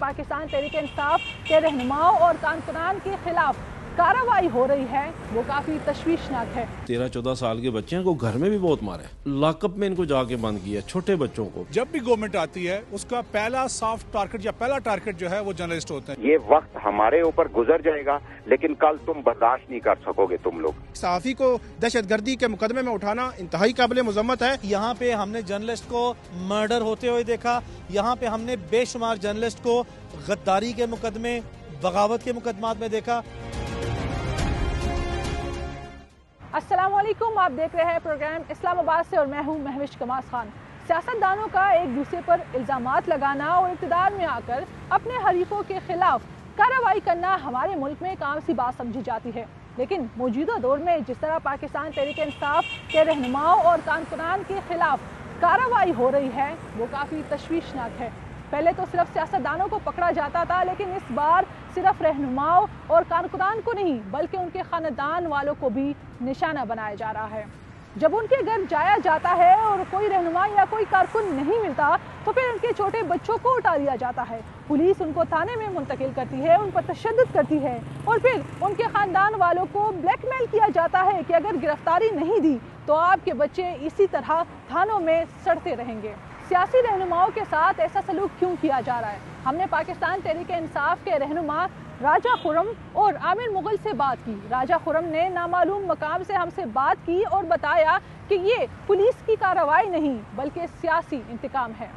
पाकिस्तान तहरीक इंसाफ के रहनुमाओं और कारकुनान के खिलाफ कार्रवाई हो रही है वो काफी तशवीशनाक है। 13-14 साल के बच्चे हैं को घर में भी बहुत मारे, लॉकअप में इनको जाके बंद किया, छोटे बच्चों को। जब भी गवर्नमेंट आती है उसका पहला सॉफ्ट टारगेट या पहला टारगेट जो है वो जर्नलिस्ट होते हैं। ये वक्त हमारे ऊपर गुजर जाएगा लेकिन कल तुम बर्दाश्त नहीं कर सकोगे तुम लोग। सहाफी को दहशतगर्दी के मुकदमे में उठाना इंतहाई काबिल मुज़म्मत है। यहाँ पे हमने जर्नलिस्ट को मर्डर होते हुए देखा, यहाँ पे हमने बेशुमार जर्नलिस्ट को गद्दारी के मुकदमे, बगावत के मुकदमात में देखा। अस्सलाम वालेकुम, आप देख रहे हैं प्रोग्राम इस्लामाबाद से और मैं हूं महविश कमास खान। सियासतदानों का एक दूसरे पर इल्ज़ामात लगाना और इक़्तिदार में आकर अपने हरीफों के खिलाफ कार्रवाई करना हमारे मुल्क में एक आम सी बात समझी जाती है, लेकिन मौजूदा दौर में जिस तरह पाकिस्तान तहरीक इंसाफ के रहनुमाओं और कारकुनान के खिलाफ कार्रवाई हो रही है वो काफ़ी तशवीशनाक है। पहले तो सिर्फ सियासतदानों को पकड़ा जाता था, लेकिन इस बार सिर्फ रहनुमाओं और कारकुनान को नहीं बल्कि उनके खानदान वालों को भी निशाना बनाया जा रहा है। जब उनके घर जाया जाता है और कोई रहनुमा या कोई कारकुन नहीं मिलता तो फिर उनके छोटे बच्चों को उठा लिया जाता है, पुलिस उनको थाने में मुंतकिल करती है, उन पर तशद्दुद करती है और फिर उनके खानदान वालों को ब्लैकमेल किया जाता है कि अगर गिरफ्तारी नहीं दी तो आपके बच्चे इसी तरह थानों में सड़ते रहेंगे। सियासी रहनुमाओं के साथ ऐसा सलूक क्यों किया जा रहा है? हमने पाकिस्तान तहरीक इंसाफ के रहनुमा राजा खुर्रम और आमिर मुगल से बात की। राजा खुर्रम ने नामालूम मकाम से हमसे बात की और बताया कि ये पुलिस की कार्रवाई नहीं बल्कि सियासी इंतकाम है।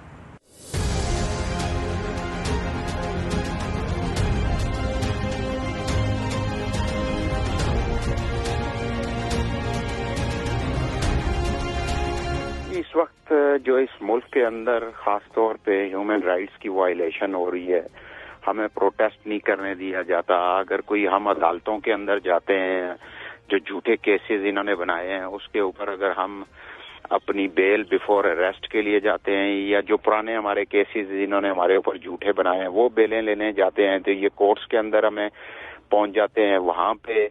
इस वक्त जो इस मुल्क के अंदर खास तौर पे ह्यूमन राइट्स की वायलेशन हो रही है, हमें प्रोटेस्ट नहीं करने दिया जाता। अगर कोई हम अदालतों के अंदर जाते हैं, जो झूठे केसेस इन्होंने बनाए हैं उसके ऊपर अगर हम अपनी बेल बिफोर अरेस्ट के लिए जाते हैं या जो पुराने हमारे केसेस इन्होंने हमारे ऊपर झूठे बनाए हैं वो बेलें लेने जाते हैं तो ये कोर्ट्स के अंदर हमें पहुंच जाते हैं, वहां पे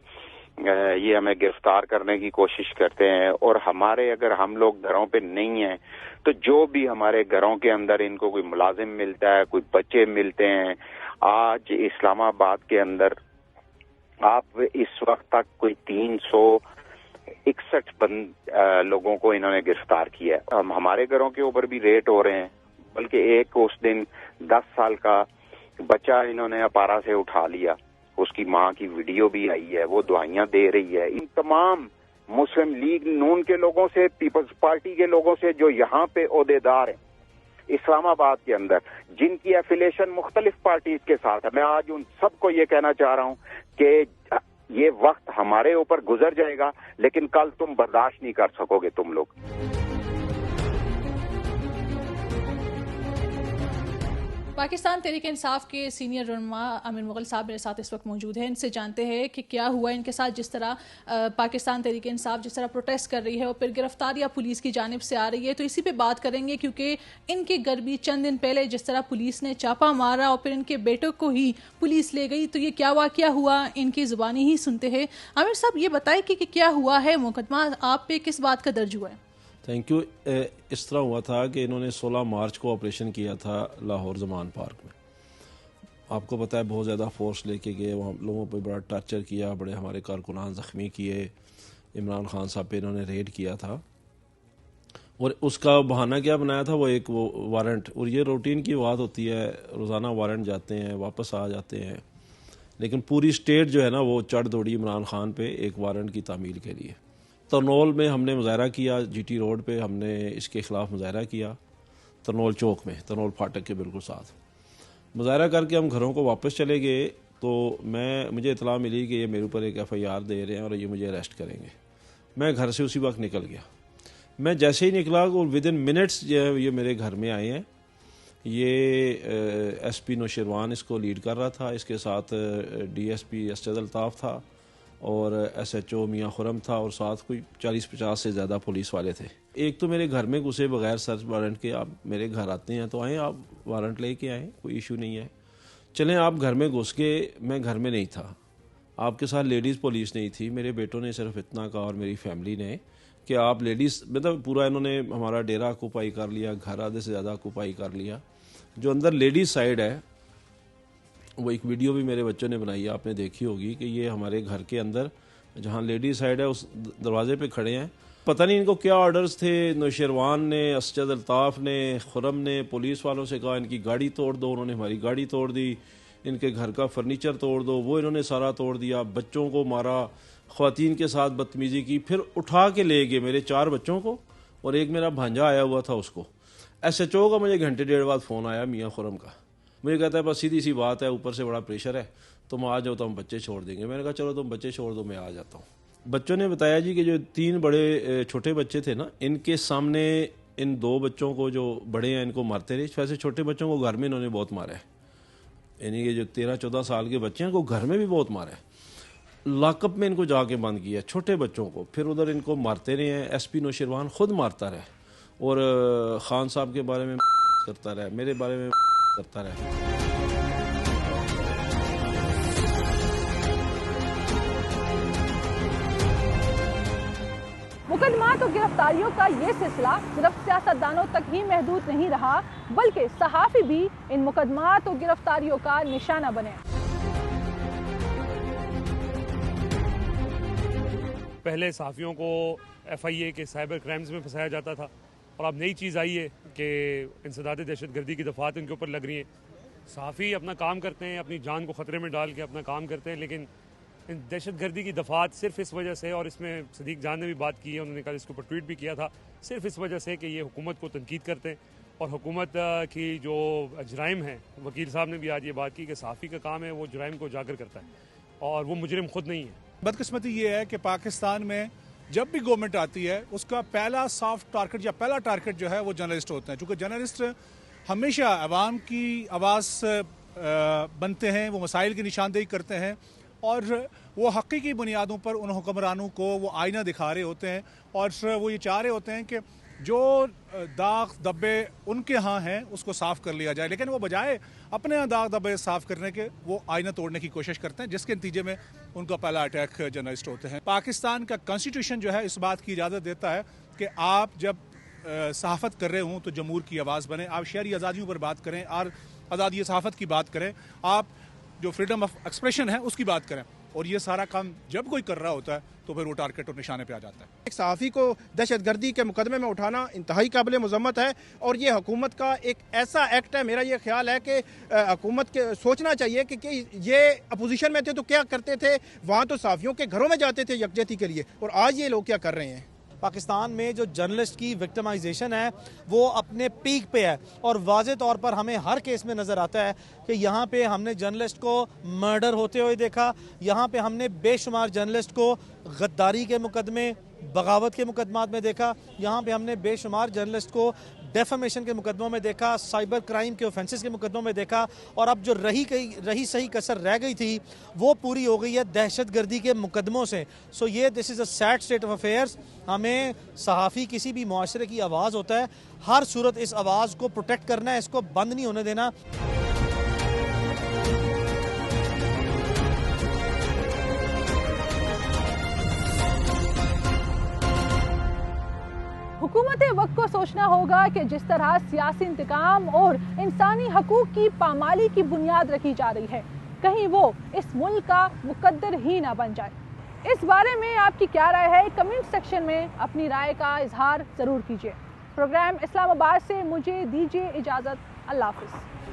ये हमें गिरफ्तार करने की कोशिश करते हैं। और हमारे अगर हम लोग घरों पे नहीं हैं तो जो भी हमारे घरों के अंदर इनको कोई मुलाजिम मिलता है, कोई बच्चे मिलते हैं, आज इस्लामाबाद के अंदर आप इस वक्त तक कोई 361 लोगों को इन्होंने गिरफ्तार किया है। हमारे घरों के ऊपर भी रेड हो रहे हैं, बल्कि एक उस दिन 10 साल का बच्चा इन्होंने अपारा से उठा लिया, उसकी माँ की वीडियो भी आई है, वो दुआइयां दे रही है। इन तमाम मुस्लिम लीग नून के लोगों से, पीपल्स पार्टी के लोगों से जो यहाँ पे ओहदेदार हैं इस्लामाबाद के अंदर, जिनकी एफिलिएशन मुख्तलिफ पार्टीज के साथ है, मैं आज उन सबको ये कहना चाह रहा हूँ कि ये वक्त हमारे ऊपर गुजर जाएगा लेकिन कल तुम बर्दाश्त नहीं कर सकोगे तुम लोग। पाकिस्तान तहरीक इंसाफ के सीनियर रहनुमा आमिर मुगल साहब मेरे साथ इस वक्त मौजूद हैं। इनसे जानते हैं कि क्या हुआ इनके साथ, जिस तरह पाकिस्तान तहरीक इंसाफ जिस तरह प्रोटेस्ट कर रही है और फिर गिरफ्तारियां पुलिस की जानिब से आ रही है, तो इसी पे बात करेंगे क्योंकि इनके घर भी चंद दिन पहले जिस तरह पुलिस ने छापा मारा और फिर इनके बेटों को ही पुलिस ले गई, तो ये क्या वाकया हुआ इनकी ज़ुबानी ही सुनते हैं। आमिर साहब ये बताएं कि क्या हुआ है, मुकदमा आप पे किस बात का दर्ज हुआ है? Thank you. इस तरह हुआ था कि इन्होंने 16 मार्च को ऑपरेशन किया था लाहौर जमान पार्क में। आपको पता है बहुत ज़्यादा फोर्स लेके गए, वहाँ लोगों पे बड़ा टॉर्चर किया, बड़े हमारे कारकुनान ज़ख्मी किए, इमरान खान साहब पे इन्होंने रेड किया था और उसका बहाना क्या बनाया था, वो वारंट। और ये रूटीन की बात होती है, रोज़ाना वारंट जाते हैं वापस आ जाते हैं, लेकिन पूरी स्टेट जो है ना वो चढ़ दौड़ी इमरान खान पे एक वारंट की तामील के लिए। तरनौल में हमने मुजाहरा किया, जीटी रोड पे हमने इसके ख़िलाफ़ मुजाहरा किया, तरनौल चौक में, तरनौल फाटक के बिल्कुल साथ मुजाहरा करके हम घरों को वापस चले गए। तो मुझे इतला मिली कि ये मेरे ऊपर एक FIR दे रहे हैं और ये मुझे अरेस्ट करेंगे। मैं घर से उसी वक्त निकल गया। मैं जैसे ही निकला और विदिन मिनट्स जो है ये मेरे घर में आए हैं। ये SP नौशेरवान इसको लीड कर रहा था, इसके साथ DSP असद अल्ताफ़ था और SHO मियाँ खुरम था और साथ कोई 40-50 से ज़्यादा पुलिस वाले थे। एक तो मेरे घर में घुसे बगैर सर्च वारंट के, आप मेरे घर आते हैं तो आएँ, आप वारंट लेके आएँ, कोई इशू नहीं है, चलें। आप घर में घुस के, मैं घर में नहीं था, आपके साथ लेडीज़ पुलिस नहीं थी, मेरे बेटों ने सिर्फ इतना कहा और मेरी फैमिली ने कि आप लेडीज़, मतलब पूरा इन्होंने हमारा डेरा ऑक्यूपाई कर लिया, घर आधे से ज़्यादा ऑक्यूपाई कर लिया। जो अंदर लेडीज़ साइड है वो एक वीडियो भी मेरे बच्चों ने बनाई है, आपने देखी होगी कि ये हमारे घर के अंदर जहाँ लेडीज साइड है उस दरवाजे पे खड़े हैं। पता नहीं इनको क्या ऑर्डर्स थे, नौशेरवान ने, असजद अल्ताफ़ ने, खुरम ने पुलिस वालों से कहा इनकी गाड़ी तोड़ दो, उन्होंने हमारी गाड़ी तोड़ दी, इनके घर का फर्नीचर तोड़ दो, वो इन्होंने सारा तोड़ दिया, बच्चों को मारा, ख़वातीन के साथ बदतमीज़ी की, फिर उठा के ले गए मेरे 4 बच्चों को और एक मेरा भांजा आया हुआ था उसको। SHO का मुझे घंटे डेढ़ बाद फ़ोन आया मियाँ खुरम का, मुझे कहता है बस सीधी सी बात है, ऊपर से बड़ा प्रेशर है, तुम आ जाओ तो हम बच्चे छोड़ देंगे। मैंने कहा चलो तुम बच्चे छोड़ दो, मैं आ जाता हूँ। बच्चों ने बताया जी कि जो 3 बड़े छोटे बच्चे थे ना, इनके सामने इन 2 बच्चों को जो बड़े हैं इनको मारते रहे। वैसे छोटे बच्चों को घर में इन्होंने बहुत मारा है, यानी कि जो 13-14 साल के बच्चे हैं को घर में भी बहुत मारा है। लॉकअप में इनको जाके बंद किया छोटे बच्चों को, फिर उधर इनको मारते रहे हैं। SP नौशेरवान खुद मारता रहे और खान साहब के बारे में करता रहा, मेरे बारे में करता रहा। मुकदमात और गिरफ्तारियों का ये सिलसिला सिर्फ सियासतदानों तक ही महदूद नहीं रहा, बल्कि सहाफ़ी भी इन मुकदमात और गिरफ्तारियों का निशाना बने। पहले सहाफ़ियों को FIA के साइबर क्राइम्स में फंसाया जाता था और अब नई चीज़ आई है कि इंसदाद दहशतगर्दी की दफ़ात इनके ऊपर लग रही हैं। सहाफ़ी अपना काम करते हैं, अपनी जान को ख़तरे में डाल के अपना काम करते हैं, लेकिन दहशतगर्दी की दफ़ात सिर्फ इस वजह से, और इसमें सदीक जान ने भी बात की है, उन्होंने कल इसके ऊपर ट्वीट भी किया था, सिर्फ इस वजह से कि ये हुकूमत को तनकीद करते हैं और हुकूमत की जो जराइम है, वकील साहब ने भी आज ये बात की कि सहाफ़ी का काम है वो जराइम को उजागर करता है और वो मुजरिम खुद नहीं है। बदकिस्मती ये है कि पाकिस्तान में जब भी गवर्नमेंट आती है उसका पहला सॉफ्ट टारगेट या पहला टारगेट जो है वो जर्नलिस्ट होते हैं, क्योंकि जर्नलिस्ट हमेशा अवाम की आवाज़ बनते हैं, वो मसाइल की निशानदेही करते हैं और वो हकीकी बुनियादों पर उन हुक्मरानों को वो आईना दिखा रहे होते हैं और वो ये चाह रहे होते हैं कि जो दाग धब्बे उनके यहाँ हैं उसको साफ़ कर लिया जाए, लेकिन वो बजाय अपने यहाँ दाग धब्बे साफ़ करने के वो आईना तोड़ने की कोशिश करते हैं, जिसके नतीजे में उनका पहला अटैक जर्नलिस्ट होते हैं। पाकिस्तान का कॉन्स्टिट्यूशन जो है इस बात की इजाज़त देता है कि आप जब सहाफ़त कर रहे हों तो जमहूर की आवाज़ बने, आप शहरी आज़ादियों पर बात करें और आज़ादी सहाफ़त की बात करें, आप जो फ्रीडम ऑफ एक्सप्रेशन है उसकी बात करें, और ये सारा काम जब कोई कर रहा होता है तो फिर वो टारगेट और निशाने पे आ जाता है। एक सहाफ़ी को दहशतगर्दी के मुकदमे में उठाना इंतहाई काबिल मज़म्मत है और ये हुकूमत का एक ऐसा एक्ट है, मेरा ये ख्याल है कि हुकूमत के सोचना चाहिए कि ये अपोजिशन में थे तो क्या करते थे, वहाँ तो सहाफ़ियों के घरों में जाते थे यकजहती के लिए, और आज ये लोग क्या कर रहे हैं। पाकिस्तान में जो जर्नलिस्ट की विक्टिमाइजेशन है वो अपने पीक पे है और वाज़े तौर पर हमें हर केस में नज़र आता है कि यहाँ पे हमने जर्नलिस्ट को मर्डर होते हुए देखा, यहाँ पे हमने बेशुमार जर्नलिस्ट को गद्दारी के मुकदमे, बगावत के मुकदमात में देखा, यहाँ पे हमने बेशुमार जर्नलिस्ट को डेफेमेशन के मुकदमों में देखा, साइबर क्राइम के ऑफेंसेस के मुकदमों में देखा, और अब जो रही सही कसर रह गई थी वो पूरी हो गई है दहशतगर्दी के मुकदमों से। सो ये this is a sad state of affairs. हमें सहाफ़ी किसी भी मुआशरे की आवाज़ होता है, हर सूरत इस आवाज़ को प्रोटेक्ट करना है, इसको बंद नहीं होने देना। हुकूमत वक्त को सोचना होगा कि जिस तरह सियासी इंतकाम और इंसानी हकूक की पामाली की बुनियाद रखी जा रही है, कहीं वो इस मुल्क का मुकद्दर ही ना बन जाए। इस बारे में आपकी क्या राय है, कमेंट सेक्शन में अपनी राय का इजहार ज़रूर कीजिए। प्रोग्राम इस्लामाबाद से मुझे दीजिए इजाज़त। अल्लाह हाफ़िज़।